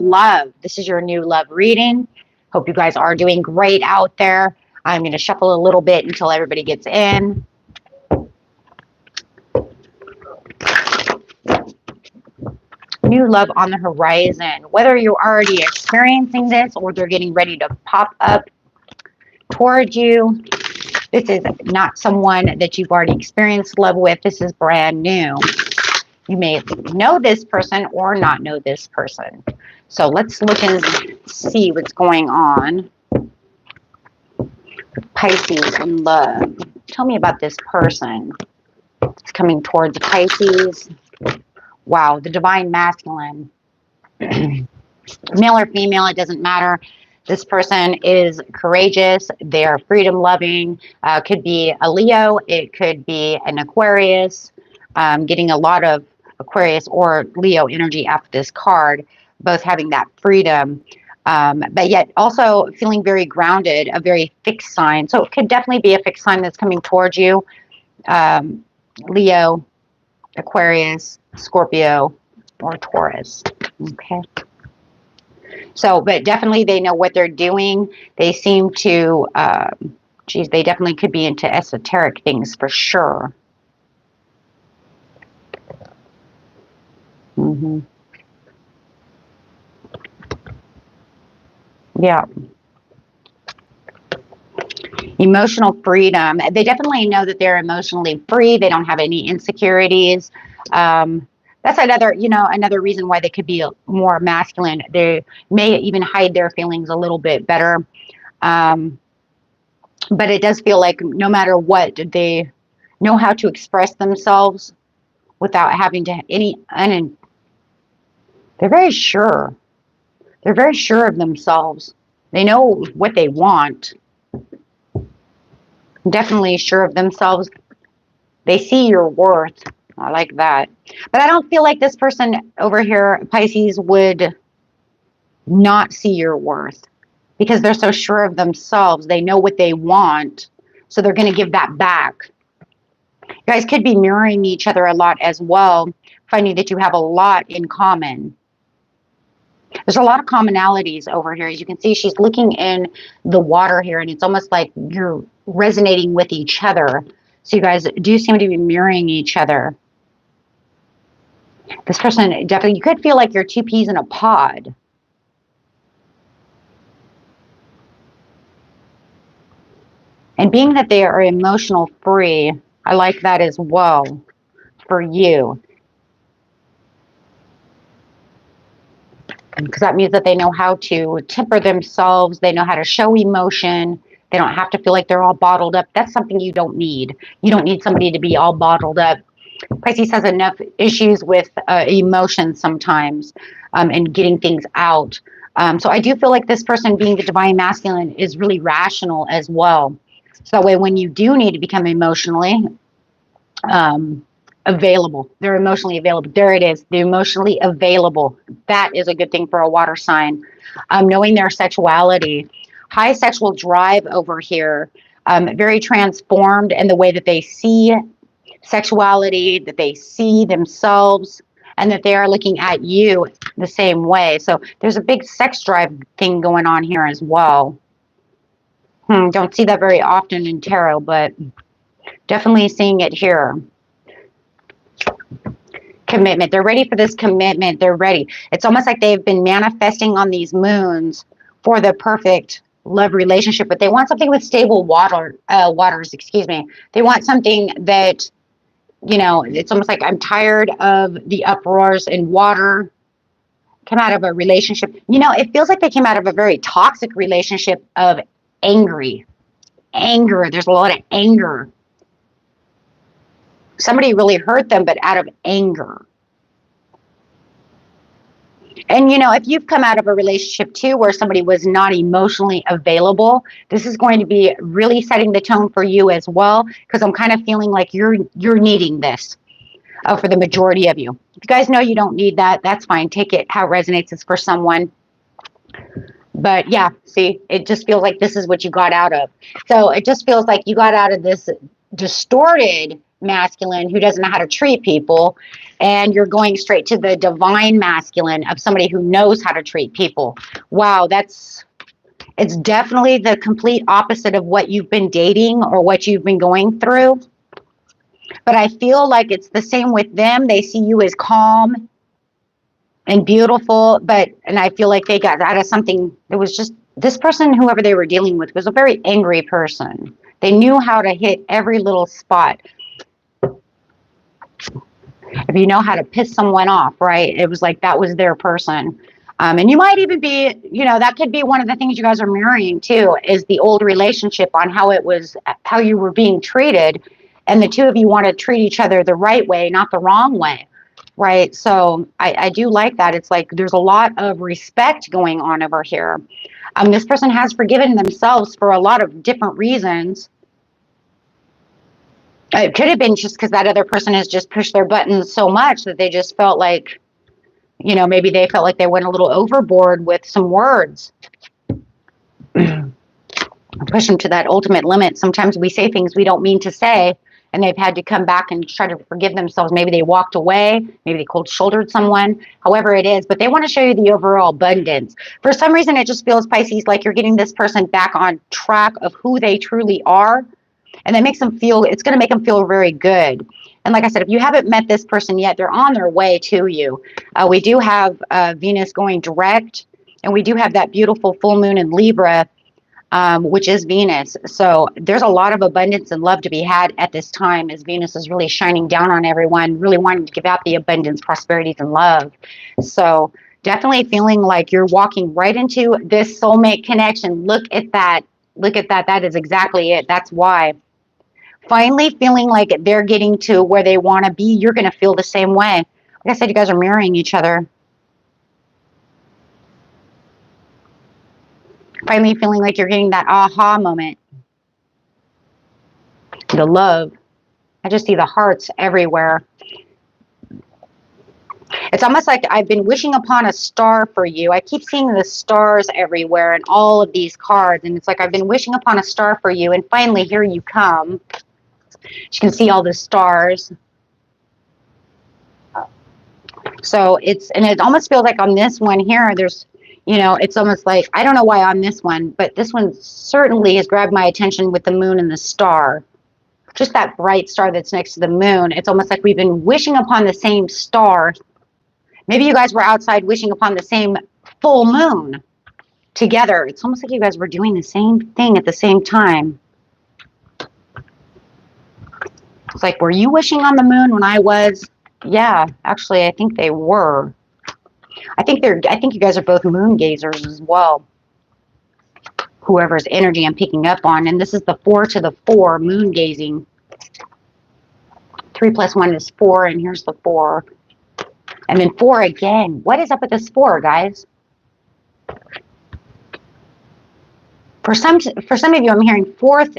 love. This is your new love reading. Hope you guys are doing great out there. I'm going to shuffle a little bit until everybody gets in. New love on the horizon. Whether you're already experiencing this or they're getting ready to pop up towards you, this is not someone that you've already experienced love with. This is brand new. You may know this person or not know this person. So let's look and see what's going on. Pisces in love. Tell me about this person. It's coming towards Pisces. Wow, the divine masculine. Male or female, it doesn't matter. This person is courageous. They're freedom loving. Could be a Leo. It could be an Aquarius. Getting a lot of Aquarius or Leo energy after this card, both having that freedom, but yet also feeling very grounded, a very fixed sign. So it could definitely be a fixed sign that's coming towards you. Leo, Aquarius, Scorpio, or Taurus. Okay. So, but definitely they know what they're doing. They seem to, they definitely could be into esoteric things for sure. Yeah. Emotional freedom. They definitely know that they're emotionally free. They don't have any insecurities. That's another reason why they could be more masculine. They may even hide their feelings a little bit better. But it does feel like no matter what, they know how to express themselves without having to they're very sure. They're very sure of themselves. They know what they want. Definitely sure of themselves. They see your worth. I like that. But I don't feel like this person over here, Pisces, would not see your worth because they're so sure of themselves. They know what they want. So they're going to give that back. You guys could be mirroring each other a lot as well, finding that you have a lot in common. There's a lot of commonalities over here. As you can see, she's looking in the water here, and it's almost like you're resonating with each other. So you guys do seem to be mirroring each other. This person definitely, you could feel like you're two peas in a pod. And being that they are emotional free, I like that as well for you. Because that means that they know how to temper themselves. They know how to show emotion. They don't have to feel like they're all bottled up. That's something you don't need. You don't need somebody to be all bottled up. Pisces has enough issues with emotions sometimes and getting things out. So I do feel like this person being the divine masculine is really rational as well. So that way when you do need to become emotionally available, they're emotionally available. There it is. They're emotionally available. That is a good thing for a water sign. Knowing their sexuality, high sexual drive over here, very transformed in the way that they see sexuality, that they see themselves, and that they are looking at you the same way. So there's a big sex drive thing going on here as well. Don't see that very often in tarot, but definitely seeing it here. Commitment. They're ready for this commitment. They're ready. It's almost like they've been manifesting on these moons for the perfect love relationship, but they want something with stable waters, excuse me. They want something that, you know, it's almost like I'm tired of the uproars in water. Come out of a relationship. You know, it feels like they came out of a very toxic relationship of anger. There's a lot of anger. Somebody really hurt them, but out of anger. And, you know, if you've come out of a relationship too where somebody was not emotionally available, this is going to be really setting the tone for you as well, because I'm kind of feeling like you're needing this for the majority of you. If you guys know you don't need that, that's fine. Take it how it resonates is for someone. But yeah, see, it just feels like this is what you got out of. So it just feels like you got out of this distorted masculine who doesn't know how to treat people, and you're going straight to the divine masculine of somebody who knows how to treat people. Wow, it's definitely the complete opposite of what you've been dating or what you've been going through. But I feel like it's the same with them. They see you as calm and beautiful, and I feel like they got out of something. It was just this person, whoever they were dealing with, was a very angry person. They knew how to hit every little spot. If you know how to piss someone off, right? It was like that was their person. And you might even be, that could be one of the things you guys are mirroring too, is the old relationship on how you were being treated. And the two of you want to treat each other the right way, not the wrong way, right? So I do like that. It's like there's a lot of respect going on over here. This person has forgiven themselves for a lot of different reasons. It could have been just because that other person has just pushed their buttons so much that they just felt like, maybe they felt like they went a little overboard with some words. Push them to that ultimate limit. Sometimes we say things we don't mean to say, and they've had to come back and try to forgive themselves. Maybe they walked away. Maybe they cold-shouldered someone, however it is. But they want to show you the overall abundance. For some reason, it just feels, Pisces, like you're getting this person back on track of who they truly are. And that makes them feel, it's going to make them feel very good. And like I said, if you haven't met this person yet, they're on their way to you. We do have Venus going direct, and we do have that beautiful full moon in Libra, which is Venus. So there's a lot of abundance and love to be had at this time, as Venus is really shining down on everyone, really wanting to give out the abundance, prosperities, and love. So definitely feeling like you're walking right into this soulmate connection. Look at that. Look at that. That is exactly it. That's why. Finally feeling like they're getting to where they want to be. You're going to feel the same way. Like I said, you guys are mirroring each other. Finally feeling like you're getting that aha moment. The love. I just see the hearts everywhere. It's almost like I've been wishing upon a star for you. I keep seeing the stars everywhere in all of these cards. And it's like I've been wishing upon a star for you. And finally, here you come. You can see all the stars. So it almost feels like on this one here, there's, it's almost like, I don't know why on this one, but this one certainly has grabbed my attention with the moon and the star. Just that bright star that's next to the moon. It's almost like we've been wishing upon the same star. Maybe you guys were outside wishing upon the same full moon together. It's almost like you guys were doing the same thing at the same time. It's like, were you wishing on the moon when I was? Yeah, actually, I think they were. I think you guys are both moon gazers as well. Whoever's energy I'm picking up on. And this is the 4 to the 4, moon gazing. 3 plus 1 is 4, and here's the 4. And then 4 again. What is up with this 4, guys? For some of you, I'm hearing fourth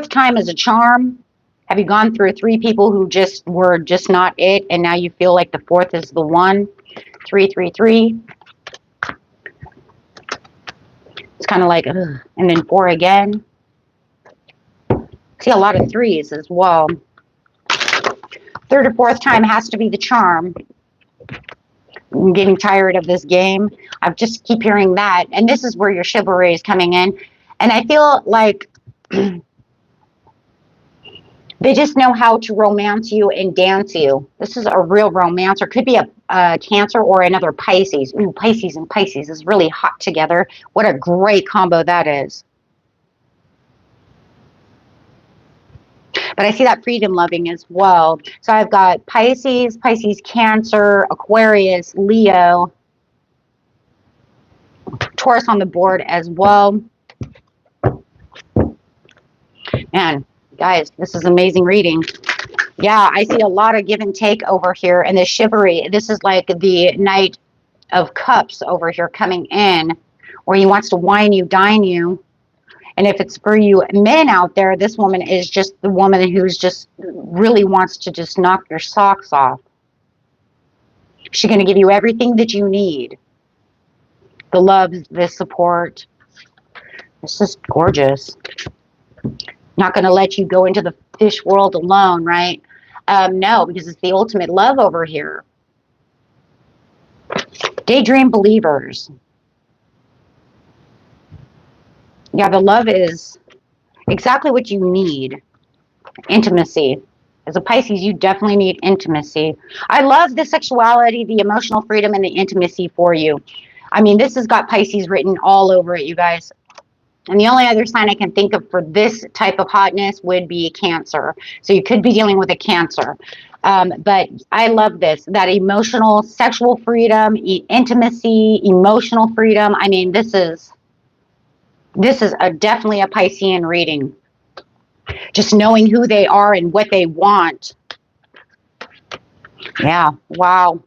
time is a charm. Have you gone through 3 people who were just not it, and now you feel like the 4th is the one? 3, 3, 3. It's kind of like, ugh. And then 4 again. See a lot of 3s as well. 3rd or 4th time has to be the charm. I'm getting tired of this game. I just keep hearing that. And this is where your chivalry is coming in. And I feel like they just know how to romance you and dance you. This is a real romance, or could be a Cancer or another Pisces. Ooh, Pisces and Pisces is really hot together. What a great combo that is. But I see that freedom loving as well. So I've got Pisces, Cancer, Aquarius, Leo, Taurus on the board as well. Man, guys, this is amazing reading. Yeah, I see a lot of give and take over here. And the chivalry, this is like the Knight of Cups over here coming in, where he wants to wine you, dine you. And if it's for you men out there, this woman is just the woman who's just really wants to just knock your socks off. She's going to give you everything that you need. The love, the support. It's just gorgeous. Not going to let you go into the this world alone, right? No, because it's the ultimate love over here. Daydream believers. Yeah, the love is exactly what you need. Intimacy. As a Pisces, you definitely need intimacy. I love the sexuality, the emotional freedom, and the intimacy for you. I mean, this has got Pisces written all over it, you guys. And the only other sign I can think of for this type of hotness would be Cancer. So you could be dealing with a Cancer. But I love this, that emotional, sexual freedom, intimacy, emotional freedom. I mean, this is definitely a Piscean reading. Just knowing who they are and what they want. Yeah, wow.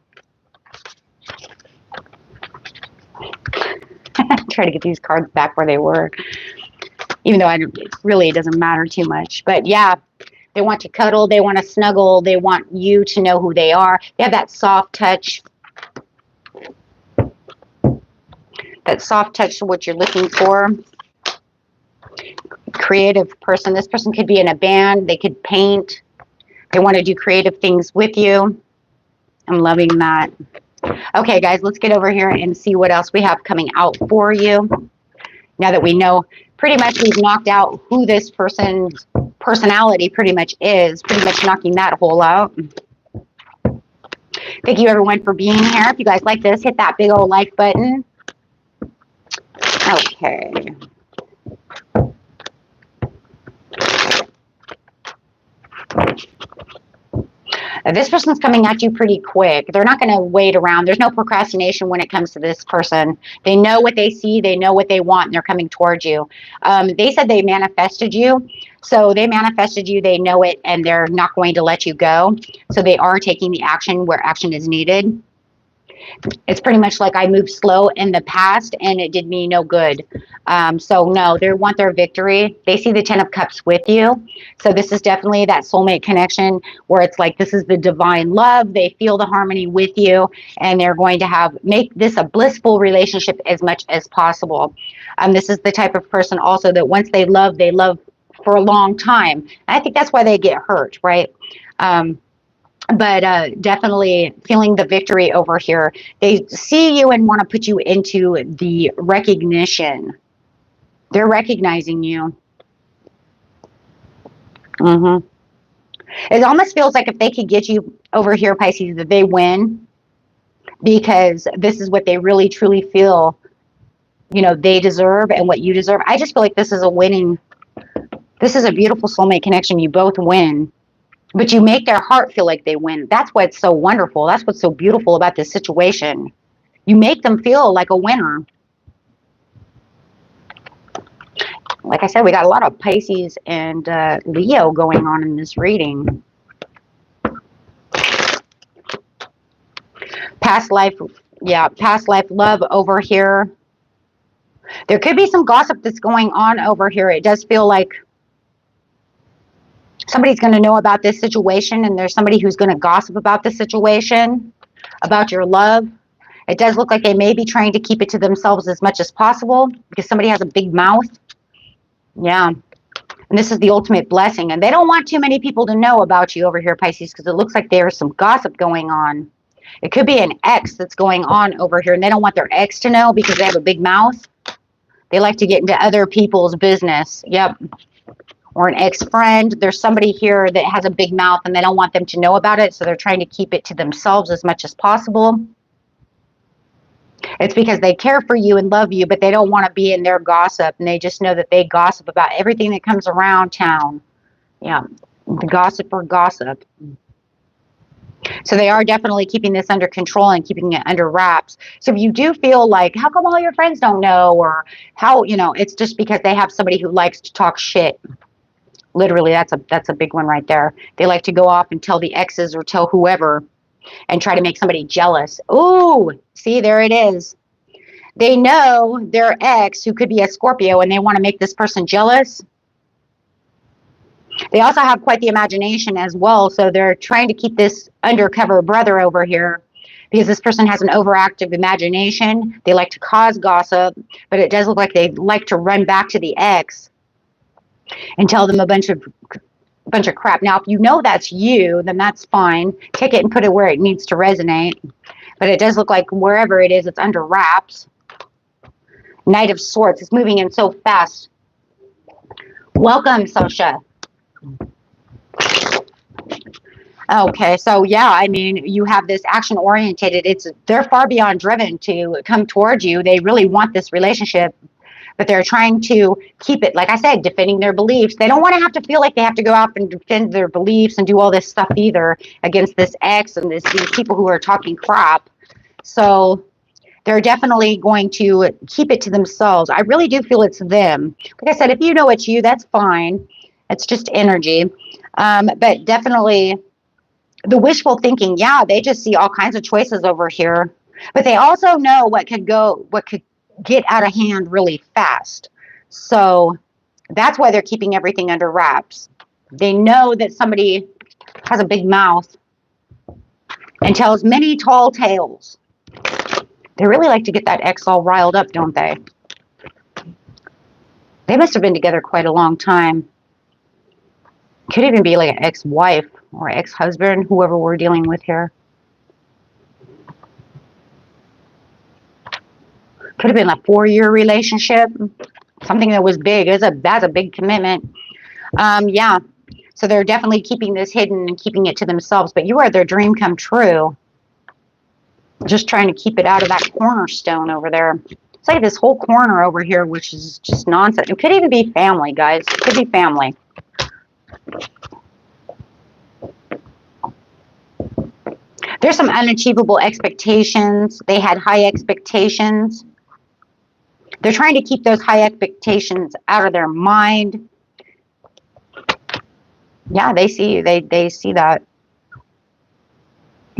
Try to get these cards back where they were. Even though it doesn't matter too much. But yeah, they want to cuddle. They want to snuggle. They want you to know who they are. They have that soft touch. That soft touch to what you're looking for. Creative person. This person could be in a band. They could paint. They want to do creative things with you. I'm loving that. Okay, guys, let's get over here and see what else we have coming out for you. Now that we know pretty much we've knocked out who this person's personality pretty much is, pretty much knocking that hole out. Thank you, everyone, for being here. If you guys like this, hit that big old like button. Okay. This person's coming at you pretty quick. They're not going to wait around. There's no procrastination when it comes to this person. They know what they see. They know what they want, and they're coming towards you. They said they manifested you. So they manifested you. They know it, and they're not going to let you go. So they are taking the action where action is needed. It's pretty much like I moved slow in the past and it did me no good. So no, they want their victory. They see the 10 of Cups with you. So this is definitely that soulmate connection where it's like this is the divine love. They feel the harmony with you and they're going to make this a blissful relationship as much as possible. This is the type of person also that once they love for a long time. And I think that's why they get hurt, right? But definitely feeling the victory over here. They see you and want to put you into the recognition. They're recognizing you. It almost feels like if they could get you over here, Pisces, that they win. Because this is what they really, truly feel, they deserve and what you deserve. I just feel like this is a beautiful soulmate connection. You both win. But you make their heart feel like they win. That's what's so wonderful. That's what's so beautiful about this situation. You make them feel like a winner. Like I said, we got a lot of Pisces and Leo going on in this reading. Past life love over here. There could be some gossip that's going on over here. It does feel like somebody's going to know about this situation and there's somebody who's going to gossip about the situation, about your love. It does look like they may be trying to keep it to themselves as much as possible because somebody has a big mouth. Yeah. And this is the ultimate blessing. And they don't want too many people to know about you over here, Pisces, because it looks like there's some gossip going on. It could be an ex that's going on over here and they don't want their ex to know because they have a big mouth. They like to get into other people's business. Yep. Or an ex-friend. There's somebody here that has a big mouth and they don't want them to know about it. So they're trying to keep it to themselves as much as possible. It's because they care for you and love you, but they don't want to be in their gossip. And they just know that they gossip about everything that comes around town. Yeah. The gossiper gossip. So they are definitely keeping this under control and keeping it under wraps. So if you do feel like, how come all your friends don't know? Or how, it's just because they have somebody who likes to talk shit. Literally, that's a big one right there. They like to go off and tell the exes or tell whoever and try to make somebody jealous. Ooh, see, there it is. They know their ex, who could be a Scorpio, and they want to make this person jealous. They also have quite the imagination as well, so they're trying to keep this undercover brother over here because this person has an overactive imagination. They like to cause gossip, but it does look like they like to run back to the ex and tell them a bunch of bunch of crap. Now, if you know that's you, then that's fine. Take it and put it where it needs to resonate. But it does look like wherever it is, it's under wraps. Knight of Swords. It's moving in so fast. Welcome, Sasha. Okay, so yeah, I mean, you have this action oriented. They're far beyond driven to come towards you. They really want this relationship, but they're trying to keep it, like I said, defending their beliefs. They don't want to have to feel like they have to go out and defend their beliefs and do all this stuff either against this ex and these people who are talking crap. So they're definitely going to keep it to themselves. I really do feel it's them. Like I said, if you know it's you, that's fine. It's just energy. But definitely the wishful thinking, yeah, they just see all kinds of choices over here. But they also know what could get out of hand really fast. So that's why they're keeping everything under wraps. They know that somebody has a big mouth and tells many tall tales. They really like to get that ex all riled up, don't they? They must have been together quite a long time. Could even be like an ex-wife or ex-husband, whoever we're dealing with here. Could have been a 4-year relationship. Something that was big. That's a big commitment. Yeah. So they're definitely keeping this hidden and keeping it to themselves. But you are their dream come true. Just trying to keep it out of that cornerstone over there. It's like this whole corner over here, which is just nonsense. It could even be family, guys. It could be family. There's some unachievable expectations. They had high expectations. They're trying to keep those high expectations out of their mind. Yeah, they see you. They see that.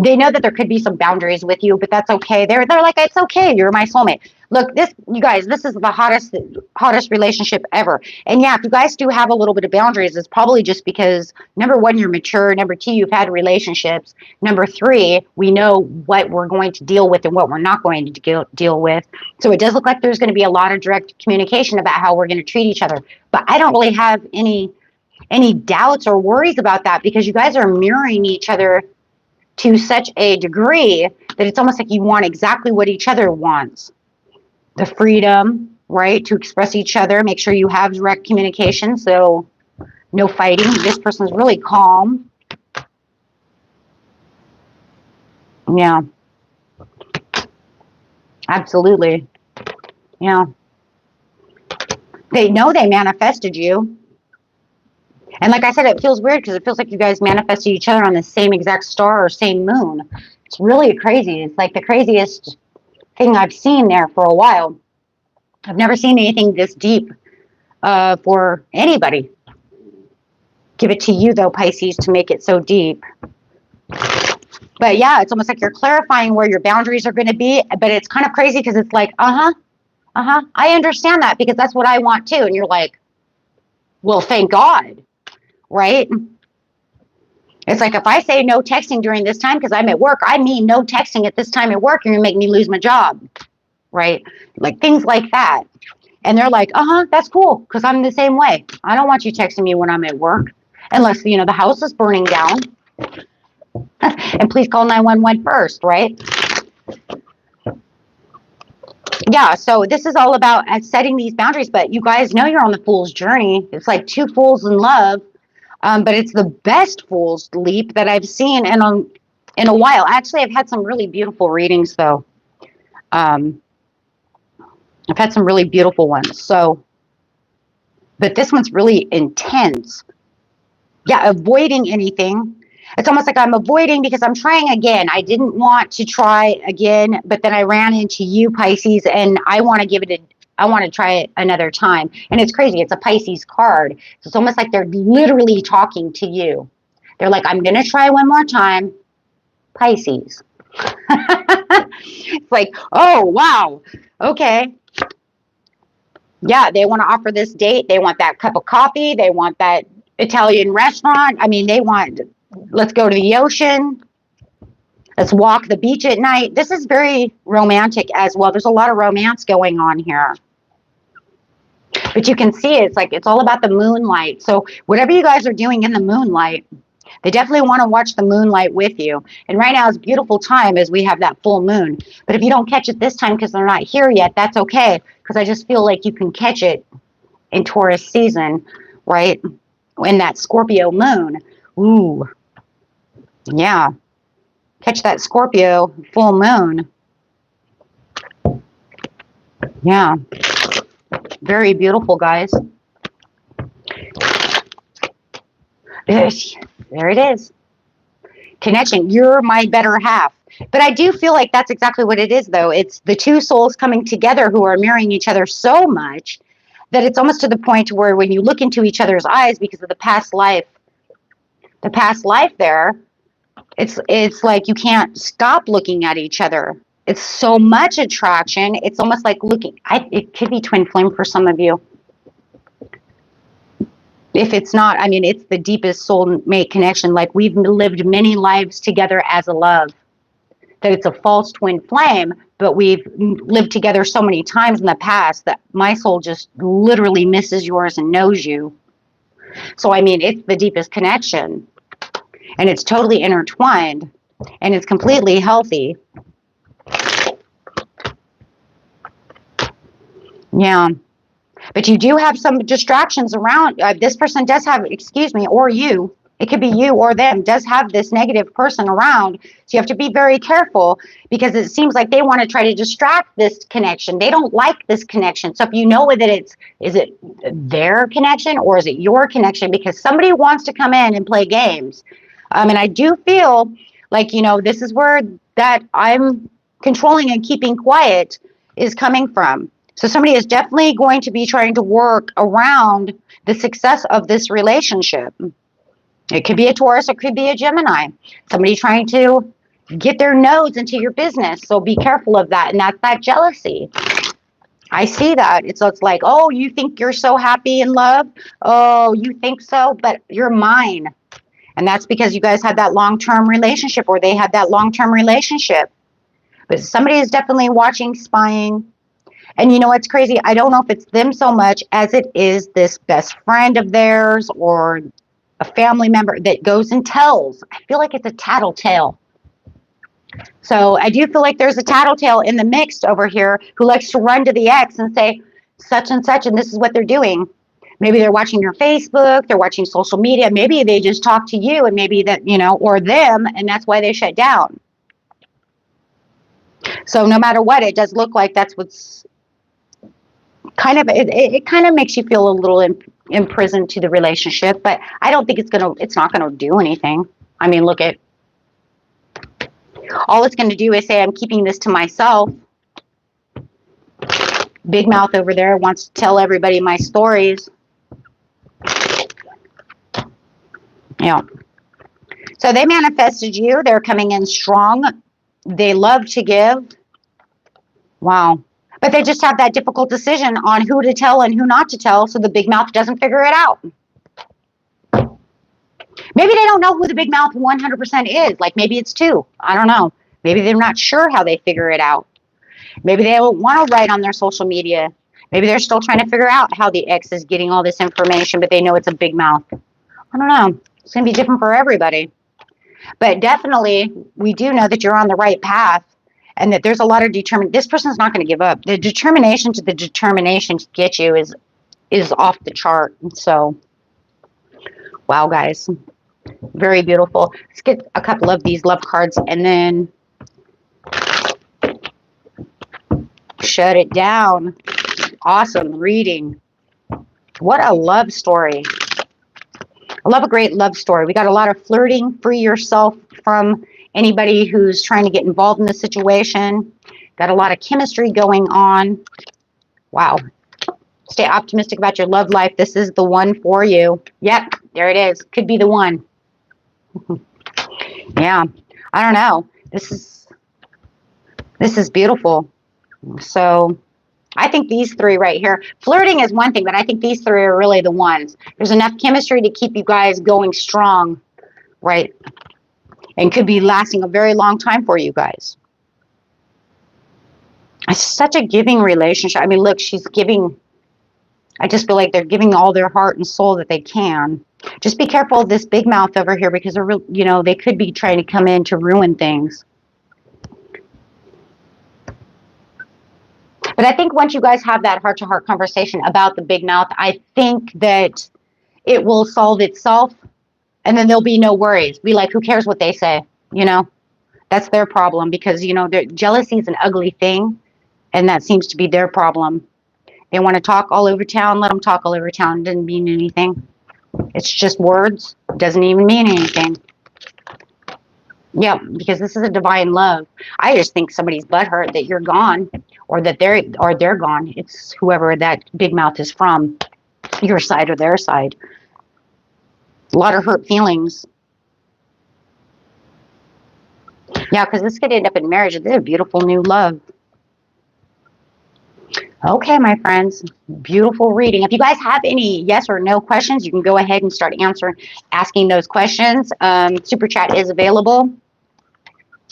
They know that there could be some boundaries with you, but that's okay. They're like, it's okay. You're my soulmate. Look, you guys, this is the hottest relationship ever. And yeah, if you guys do have a little bit of boundaries, it's probably just because, number one, you're mature. Number two, you've had relationships. Number three, we know what we're going to deal with and what we're not going to deal with. So it does look like there's going to be a lot of direct communication about how we're going to treat each other. But I don't really have any doubts or worries about that because you guys are mirroring each other to such a degree that it's almost like you want exactly what each other wants. The freedom, right, to express each other, make sure you have direct communication, so no fighting. This person's really calm. Yeah. Absolutely. Yeah. They know they manifested you. And like I said, it feels weird because it feels like you guys manifested each other on the same exact star or same moon. It's really crazy. It's like the craziest thing I've seen there for a while. I've never seen anything this deep for anybody. Give it to you, though, Pisces, to make it so deep. But yeah, it's almost like you're clarifying where your boundaries are going to be. But it's kind of crazy because it's like, I understand that because that's what I want too. And you're like, well, thank God. Right? It's like if I say no texting during this time because I'm at work, I mean no texting at this time at work, you're going to make me lose my job. Right? Like things like that. And they're like, that's cool because I'm the same way. I don't want you texting me when I'm at work unless, the house is burning down. And please call 911 first, right? Yeah, so this is all about setting these boundaries, but you guys know you're on the fool's journey. It's like two fools in love. But it's the best fool's leap that I've seen in a while. Actually, I've had some really beautiful readings, though. I've had some really beautiful ones. So, but this one's really intense. Yeah, avoiding anything. It's almost like I'm avoiding because I'm trying again. I didn't want to try again, but then I ran into you, Pisces, and I want to try it another time. And it's crazy. It's a Pisces card. So it's almost like they're literally talking to you. They're like, I'm going to try one more time. Pisces. It's like, oh, wow. Okay. Yeah, they want to offer this date. They want that cup of coffee. They want that Italian restaurant. I mean, let's go to the ocean. Let's walk the beach at night. This is very romantic as well. There's a lot of romance going on here. But you can see it's like, it's all about the moonlight. So whatever you guys are doing in the moonlight, they definitely want to watch the moonlight with you. And right now is a beautiful time as we have that full moon. But if you don't catch it this time because they're not here yet, that's okay. Because I just feel like you can catch it in Taurus season, right? In that Scorpio moon. Ooh. Yeah. Catch that Scorpio full moon. Yeah. Very beautiful, guys. There it is. Connection. You're my better half. But I do feel like that's exactly what it is, though. It's the two souls coming together who are mirroring each other so much that it's almost to the point where when you look into each other's eyes because of the past life there, it's like you can't stop looking at each other. It's so much attraction. It's almost like looking. It could be twin flame for some of you. If it's not, I mean, it's the deepest soulmate connection. Like we've lived many lives together as a love. That it's a false twin flame, but we've lived together so many times in the past that my soul just literally misses yours and knows you. So, I mean, it's the deepest connection. And it's totally intertwined. And it's completely healthy. Yeah. But you do have some distractions around. This person does have, excuse me, or you. It could be you or them, does have this negative person around. So you have to be very careful because it seems like they want to try to distract this connection. They don't like this connection. So if you know that is it their connection or is it your connection? Because somebody wants to come in and play games. And I do feel like, you know, this is where that I'm controlling and keeping quiet is coming from. So somebody is definitely going to be trying to work around the success of this relationship. It could be a Taurus, it could be a Gemini. Somebody trying to get their nose into your business. So be careful of that. And that's that jealousy. I see that. It's like, oh, you think you're so happy in love? Oh, you think so? But you're mine. And that's because you guys had that long-term relationship or they had that long-term relationship. But somebody is definitely watching, spying. And you know what's crazy? I don't know if it's them so much as it is this best friend of theirs or a family member that goes and tells. I feel like it's a tattletale. So I do feel like there's a tattletale in the mix over here who likes to run to the ex and say such and such, and this is what they're doing. Maybe they're watching your Facebook, they're watching social media. Maybe they just talk to you and maybe that, you know, or them, and that's why they shut down. So no matter what, it does look like that's what's kind of, it kind of makes you feel a little imprisoned to the relationship, but I don't think it's not going to do anything. I mean, look at, all it's going to do is say, I'm keeping this to myself. Big mouth over there wants to tell everybody my stories. Yeah. So they manifested you. They're coming in strong. They love to give. Wow. But they just have that difficult decision on who to tell and who not to tell, so the big mouth doesn't figure it out. Maybe they don't know who the big mouth 100% is. Like maybe it's two. I don't know. Maybe they're not sure how they figure it out. Maybe they don't want to write on their social media. Maybe they're still trying to figure out how the ex is getting all this information, but they know it's a big mouth. I don't know. It's going to be different for everybody. But definitely, we do know that you're on the right path. And that there's a lot of this person's not going to give up. The determination to get you is off the chart. So, wow, guys. Very beautiful. Let's get a couple of these love cards and then shut it down. Awesome reading. What a love story. I love a great love story. We got a lot of flirting. Free yourself from anybody who's trying to get involved in the situation. Got a lot of chemistry going on. Wow. Stay optimistic about your love life. This is the one for you. Yep, there it is. Could be the one. Yeah, I don't know. This is beautiful. So I think these three right here, flirting is one thing, but I think these three are really the ones. There's enough chemistry to keep you guys going strong, right? And could be lasting a very long time for you guys. It's such a giving relationship. I mean, look, she's giving I just feel like they're giving all their heart and soul that they can. Just be careful of this big mouth over here, because they're real, you know, they could be trying to come in to ruin things. But I think once you guys have that heart-to-heart conversation about the big mouth, I think that it will solve itself, and then there'll be no worries. Be like, who cares what they say? You know, that's their problem, because, you know, jealousy is an ugly thing, and that seems to be their problem. They want to talk all over town. Let them talk all over town. It doesn't mean anything. It's just words. It doesn't even mean anything. Yeah, because this is a divine love. I just think somebody's butthurt that you're gone, or that they're gone. It's whoever that big mouth is from, your side or their side. A lot of hurt feelings. Yeah, because this could end up in marriage. This is a beautiful new love. Okay, my friends, beautiful reading. If you guys have any yes or no questions, you can go ahead and start asking those questions. Super chat is available.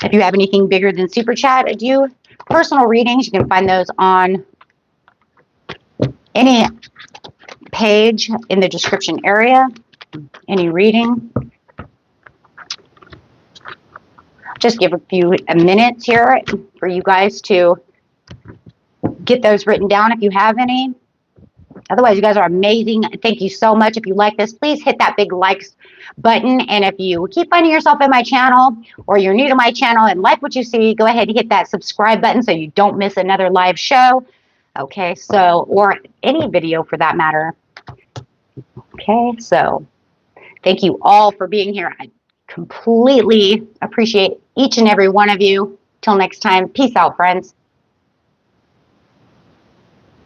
If you have anything bigger than super chat, I do personal readings. You can find those on any page in the description area. Any reading. Just give a few minutes here for you guys to get those written down if you have any. Otherwise, you guys are amazing. Thank you so much. If you like this, please hit that big likes button. And if you keep finding yourself in my channel, or you're new to my channel and like what you see, go ahead and hit that subscribe button so you don't miss another live show. Okay, so, or any video for that matter. Okay, so thank you all for being here. I completely appreciate each and every one of you. Till next time, peace out, friends.